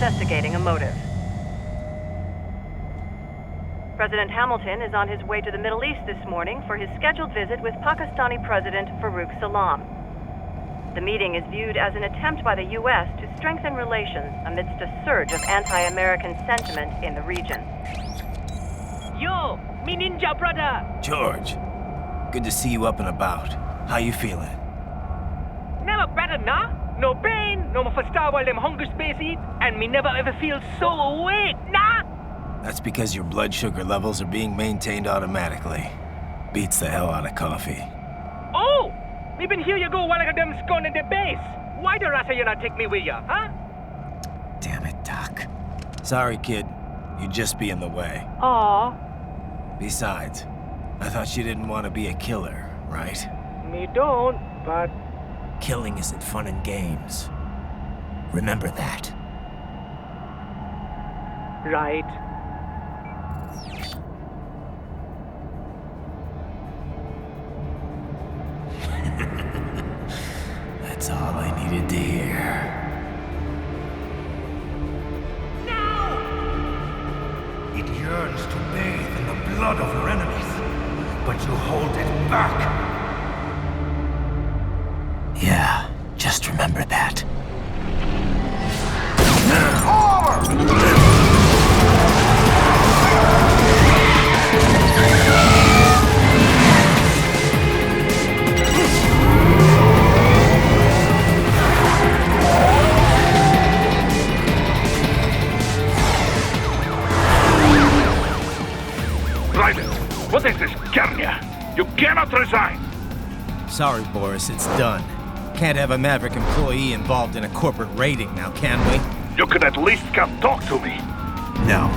investigating a motive. President Hamilton is on his way to the Middle East this morning for his scheduled visit with Pakistani President Farooq Salam. The meeting is viewed as an attempt by the U.S. to strengthen relations amidst a surge of anti-American sentiment in the region. Yo, me ninja brother! George, good to see you up and about. How you feeling? Never better, nah? No pain, no more for star while them hunger space eat, and me never ever feel so awake, nah? That's because your blood sugar levels are being maintained automatically. Beats the hell out of coffee. Oh! Me been here you go while I got them scone in the base. Why the rasta you not take me with ya, huh? Damn it, Doc. Sorry, kid. You'd just be in the way. Aw. Besides, I thought you didn't want to be a killer, right? Me don't, but... Killing isn't fun and games. Remember that. Right. That's all I needed to hear. It yearns to bathe in the blood of your enemies, but you hold it back. Yeah, just remember that. What is this, Garnia? You cannot resign! Sorry, Boris, it's done. Can't have a Maverick employee involved in a corporate raiding now, can we? You could at least come talk to me. No.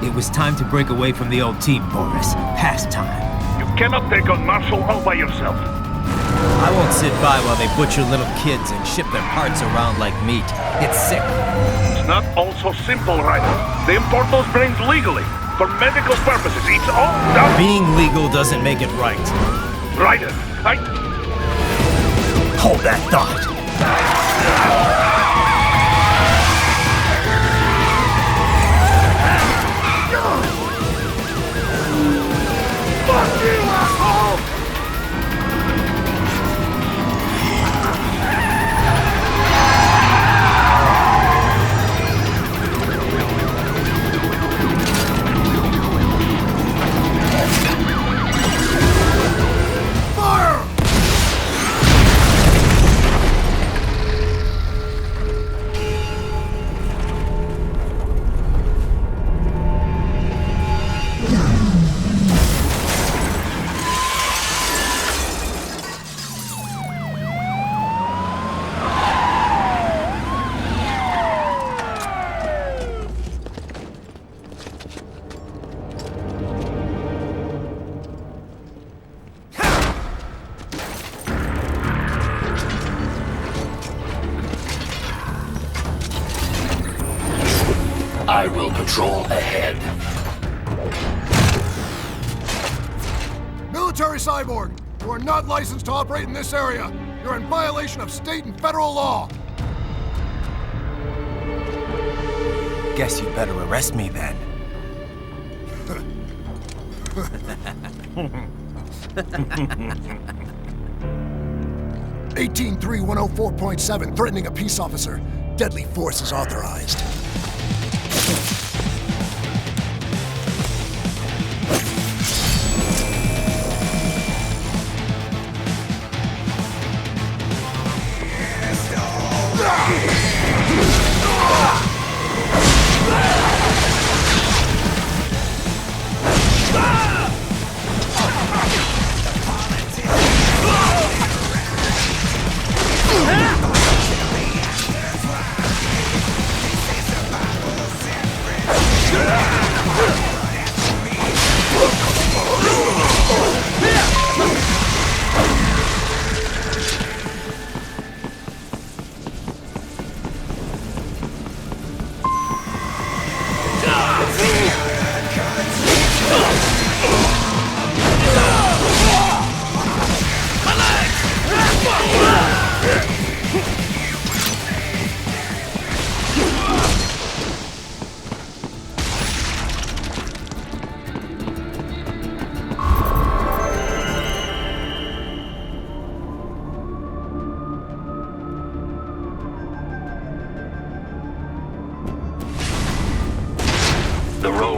It was time to break away from the old team, Boris. Past time. You cannot take on Marshall all by yourself. I won't sit by while they butcher little kids and ship their parts around like meat. It's sick. It's not all so simple, Ryder. They import those brains legally. For medical purposes, it's all done. Being legal doesn't make it right. Ryder, Hold that thought. Fuck you, asshole! I will patrol ahead. Military Cyborg, you are not licensed to operate in this area. You're in violation of state and federal law. Guess you better arrest me then. 183-104.7, threatening a peace officer. Deadly force is authorized.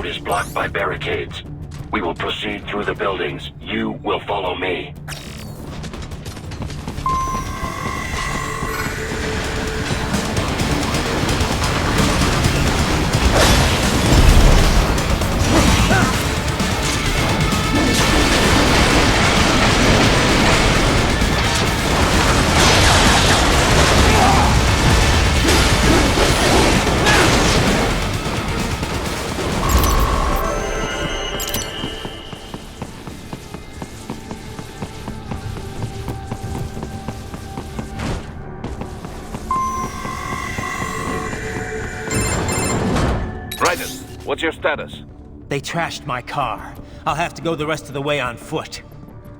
road is blocked by barricades. We will proceed through the buildings. You will follow me. What's your status? They trashed my car. I'll have to go the rest of the way on foot.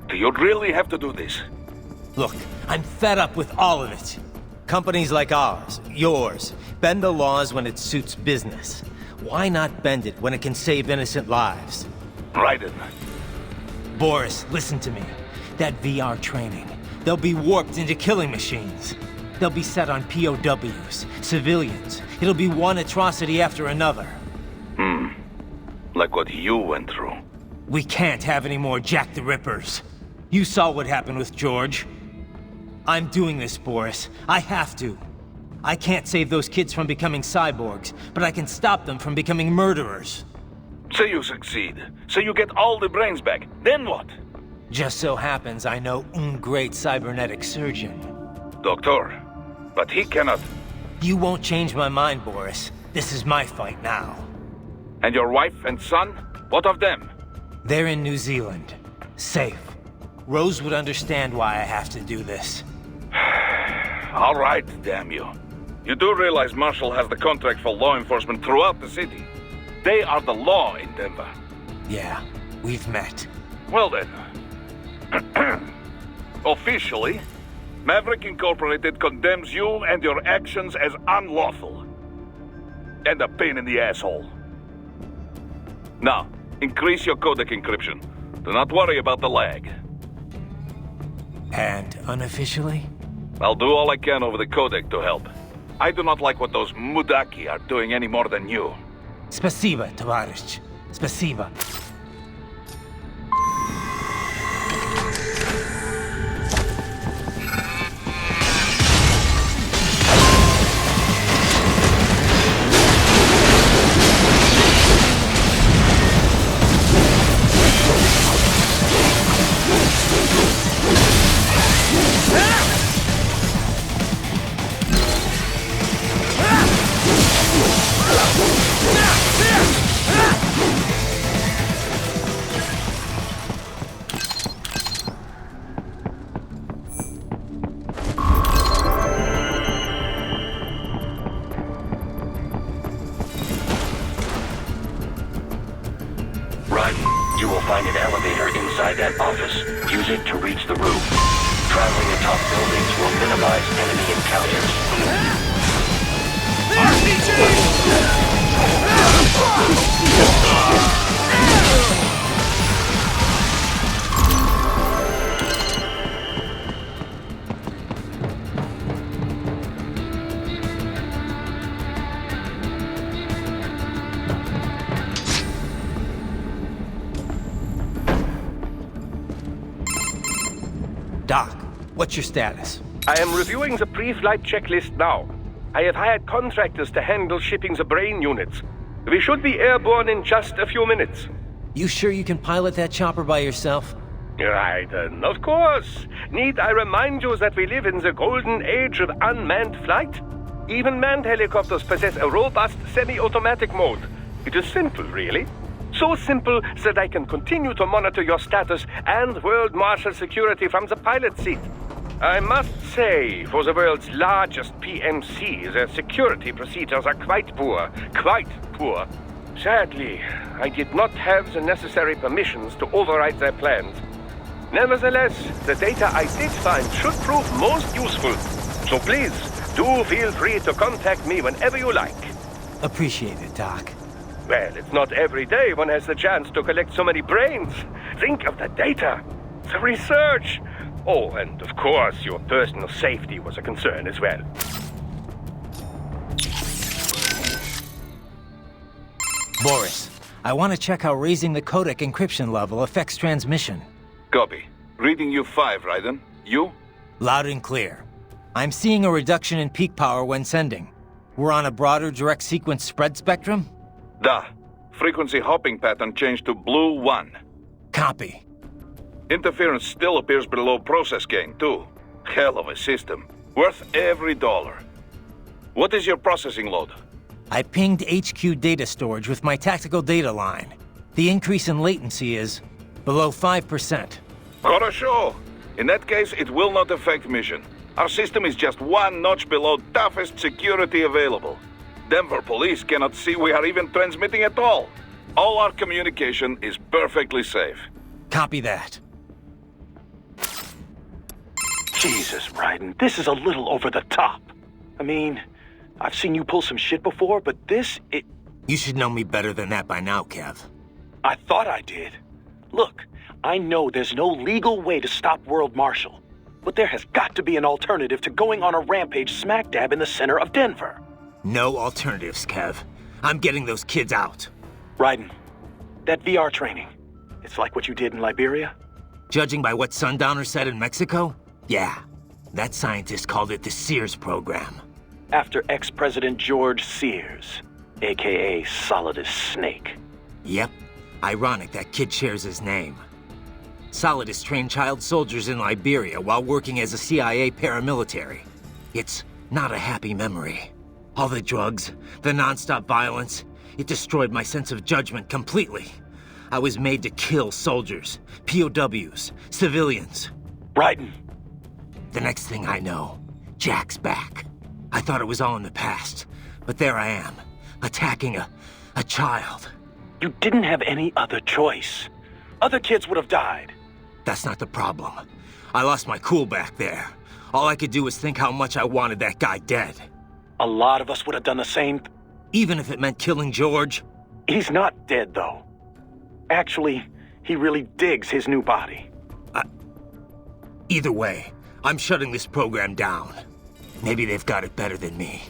Do you really have to do this? Look, I'm fed up with all of it. Companies like ours, yours, bend the laws when it suits business. Why not bend it when it can save innocent lives? Raiden. Boris, listen to me. That VR training, they'll be warped into killing machines. They'll be set on POWs, civilians. It'll be one atrocity after another. Like what you went through. We can't have any more Jack the Rippers. You saw what happened with George. I'm doing this, Boris. I have to. I can't save those kids from becoming cyborgs, but I can stop them from becoming murderers. Say you succeed. Say you get all the brains back. Then what? Just so happens I know un great cybernetic surgeon. Doctor. But he cannot... You won't change my mind, Boris. This is my fight now. And your wife and son? What of them? They're in New Zealand. Safe. Rose would understand why I have to do this. All right, damn you. You do realize Marshall has the contract for law enforcement throughout the city. They are the law in Denver. Yeah, we've met. Well then. Officially, Maverick Incorporated condemns you and your actions as unlawful. And a pain in the asshole. Now, increase your codec encryption. Do not worry about the lag. And unofficially? I'll do all I can over the codec to help. I do not like what those Mudaki are doing any more than you. Spasiba, Tavarish. Spasiba. You will find an elevator inside that office. Use it to reach the roof. Traveling atop buildings will minimize enemy encounters. Doc, what's your status? I am reviewing the pre-flight checklist now. I have hired contractors to handle shipping the brain units. We should be airborne in just a few minutes. You sure you can pilot that chopper by yourself? Raiden, of course. Need I remind you that we live in the golden age of unmanned flight? Even manned helicopters possess a robust semi-automatic mode. It is simple, really. So simple that I can continue to monitor your status and world marshal security from the pilot seat. I must say, for the world's largest PMC, their security procedures are quite poor. Quite poor. Sadly, I did not have the necessary permissions to override their plans. Nevertheless, the data I did find should prove most useful. So please, do feel free to contact me whenever you like. Appreciate it, Doc. Well, it's not every day one has the chance to collect so many brains. Think of the data, the research. Oh, and of course, your personal safety was a concern as well. Boris, I want to check how raising the codec encryption level affects transmission. Copy. Reading you 5, Raiden. You? Loud and clear. I'm seeing a reduction in peak power when sending. We're on a broader direct sequence spread spectrum? Da. Frequency hopping pattern changed to blue 1. Copy. Interference still appears below process gain, too. Hell of a system. Worth every dollar. What is your processing load? I pinged HQ data storage with my tactical data line. The increase in latency is below 5%. Gotta show. In that case, it will not affect mission. Our system is just one notch below toughest security available. Denver police cannot see we are even transmitting at all. All our communication is perfectly safe. Copy that. Jesus, Raiden, this is a little over the top. I mean, I've seen you pull some shit before, but this, You should know me better than that by now, Kev. I thought I did. Look, I know there's no legal way to stop World Marshal, but there has got to be an alternative to going on a rampage smack dab in the center of Denver. No alternatives, Kev. I'm getting those kids out. Raiden, that VR training, it's like what you did in Liberia? Judging by what Sundowner said in Mexico, yeah. That scientist called it the Sears program. After ex-President George Sears, a.k.a. Solidus Snake. Yep. Ironic that kid shares his name. Solidus trained child soldiers in Liberia while working as a CIA paramilitary. It's not a happy memory. All the drugs, the non-stop violence, it destroyed my sense of judgment completely. I was made to kill soldiers, POWs, civilians. Raiden. The next thing I know, Jack's back. I thought it was all in the past, but there I am, attacking a child. You didn't have any other choice. Other kids would have died. That's not the problem. I lost my cool back there. All I could do was think how much I wanted that guy dead. A lot of us would have done the same. Even if it meant killing George. He's not dead, though. Actually, he really digs his new body. Either way, I'm shutting this program down. Maybe they've got it better than me.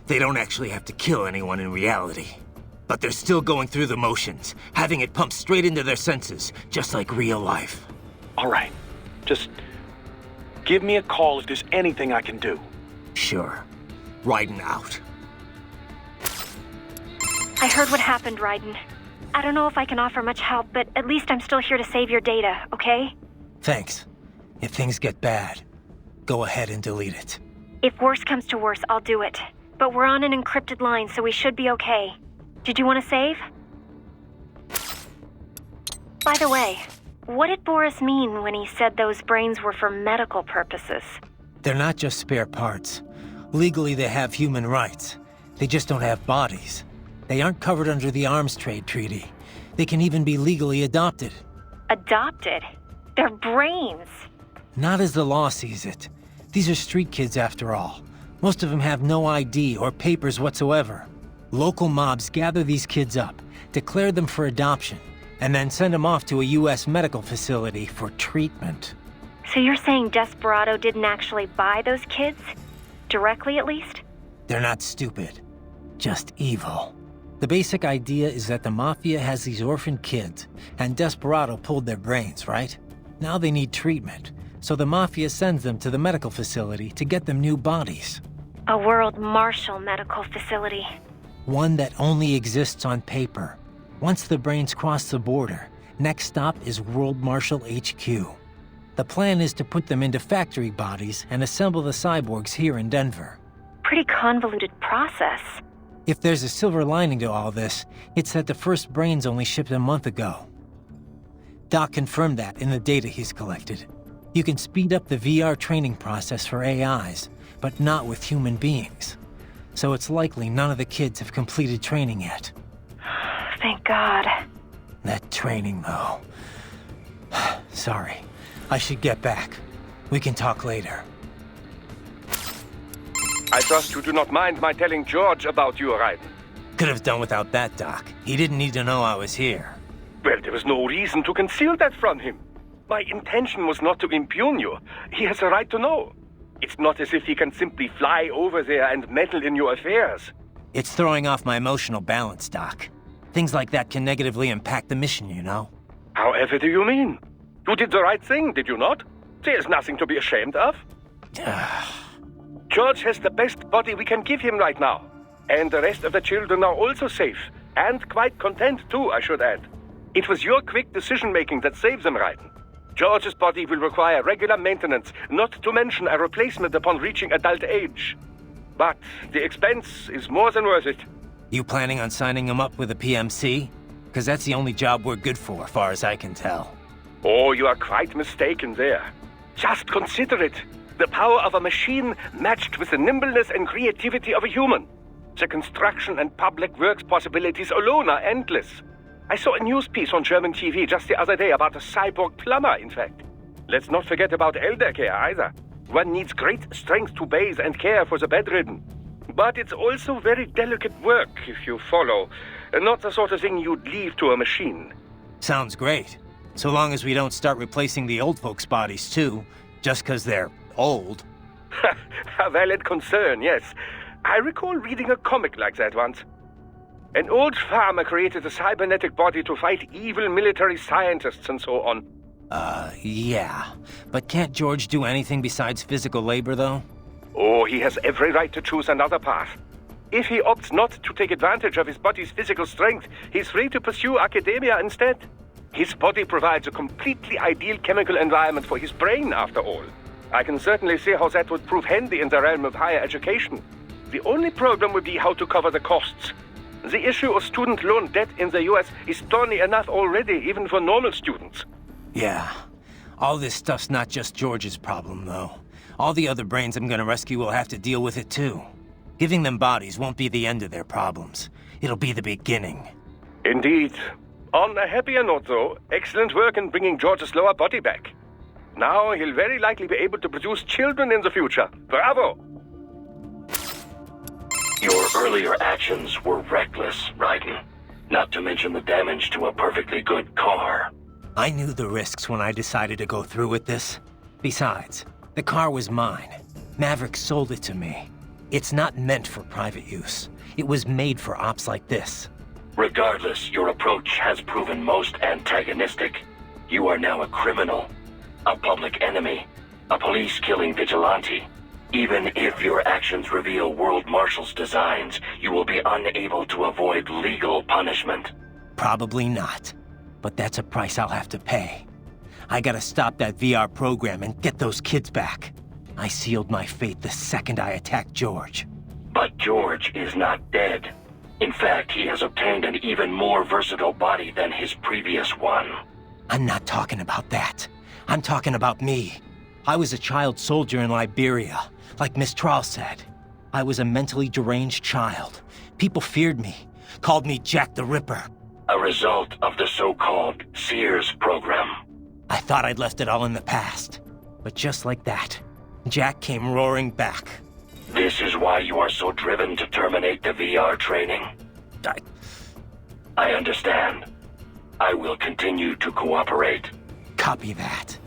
They don't actually have to kill anyone in reality. But they're still going through the motions, having it pumped straight into their senses, just like real life. All right. Just give me a call if there's anything I can do. Sure. Raiden out. I heard what happened, Raiden. I don't know if I can offer much help, but at least I'm still here to save your data, okay? Thanks. If things get bad, go ahead and delete it. If worse comes to worse, I'll do it. But we're on an encrypted line, so we should be okay. Did you want to save? By the way, what did Boris mean when he said those brains were for medical purposes? They're not just spare parts. Legally, they have human rights. They just don't have bodies. They aren't covered under the Arms Trade Treaty. They can even be legally adopted. Adopted? They're brains. Not as the law sees it. These are street kids after all. Most of them have no ID or papers whatsoever. Local mobs gather these kids up, declare them for adoption, and then send them off to a U.S. medical facility for treatment. So you're saying Desperado didn't actually buy those kids? Directly, at least? They're not stupid. Just evil. The basic idea is that the Mafia has these orphan kids, and Desperado pulled their brains, right? Now they need treatment, so the Mafia sends them to the medical facility to get them new bodies. A World Marshal medical facility. One that only exists on paper. Once the brains cross the border, next stop is World Marshal HQ. The plan is to put them into factory bodies and assemble the cyborgs here in Denver. Pretty convoluted process. If there's a silver lining to all this, it's that the first brains only shipped a month ago. Doc confirmed that in the data he's collected. You can speed up the VR training process for AIs, but not with human beings. So it's likely none of the kids have completed training yet. Thank God. That training, though. Sorry. I should get back. We can talk later. I trust you do not mind my telling George about you, Raiden. Could have done without that, Doc. He didn't need to know I was here. Well, there was no reason to conceal that from him. My intention was not to impugn you. He has a right to know. It's not as if he can simply fly over there and meddle in your affairs. It's throwing off my emotional balance, Doc. Things like that can negatively impact the mission, you know? However do you mean? You did the right thing, did you not? There's nothing to be ashamed of. George has the best body we can give him right now. And the rest of the children are also safe. And quite content too, I should add. It was your quick decision-making that saved them, Raiden. George's body will require regular maintenance, not to mention a replacement upon reaching adult age. But the expense is more than worth it. You planning on signing him up with a PMC? Because that's the only job we're good for, far as I can tell. Oh, you are quite mistaken there. Just consider it. The power of a machine matched with the nimbleness and creativity of a human. The construction and public works possibilities alone are endless. I saw a news piece on German TV just the other day about a cyborg plumber, in fact. Let's not forget about elder care either. One needs great strength to bathe and care for the bedridden. But it's also very delicate work, if you follow. Not the sort of thing you'd leave to a machine. Sounds great. So long as we don't start replacing the old folks' bodies too, just because they're old. A valid concern, yes. I recall reading a comic like that once. An old farmer created a cybernetic body to fight evil military scientists and so on. Yeah. But can't George do anything besides physical labor, though? Oh, he has every right to choose another path. If he opts not to take advantage of his body's physical strength, he's free to pursue academia instead. His body provides a completely ideal chemical environment for his brain, after all. I can certainly see how that would prove handy in the realm of higher education. The only problem would be how to cover the costs. The issue of student loan debt in the US is thorny enough already, even for normal students. Yeah. All this stuff's not just George's problem, though. All the other brains I'm gonna rescue will have to deal with it, too. Giving them bodies won't be the end of their problems. It'll be the beginning. Indeed. On a happier note, though, excellent work in bringing George's lower body back. Now he'll very likely be able to produce children in the future. Bravo! Your earlier actions were reckless, Raiden. Not to mention the damage to a perfectly good car. I knew the risks when I decided to go through with this. Besides, the car was mine. Maverick sold it to me. It's not meant for private use. It was made for ops like this. Regardless, your approach has proven most antagonistic. You are now a criminal, a public enemy, a police-killing vigilante. Even if your actions reveal World Marshal's designs, you will be unable to avoid legal punishment. Probably not. But that's a price I'll have to pay. I gotta stop that VR program and get those kids back. I sealed my fate the second I attacked George. But George is not dead. In fact, he has obtained an even more versatile body than his previous one. I'm not talking about that. I'm talking about me. I was a child soldier in Liberia, like Miss Trawl said. I was a mentally deranged child. People feared me, called me Jack the Ripper. A result of the so-called Sears program. I thought I'd left it all in the past. But just like that, Jack came roaring back. This is why you are so driven to terminate the VR training. I understand. I will continue to cooperate. Copy that.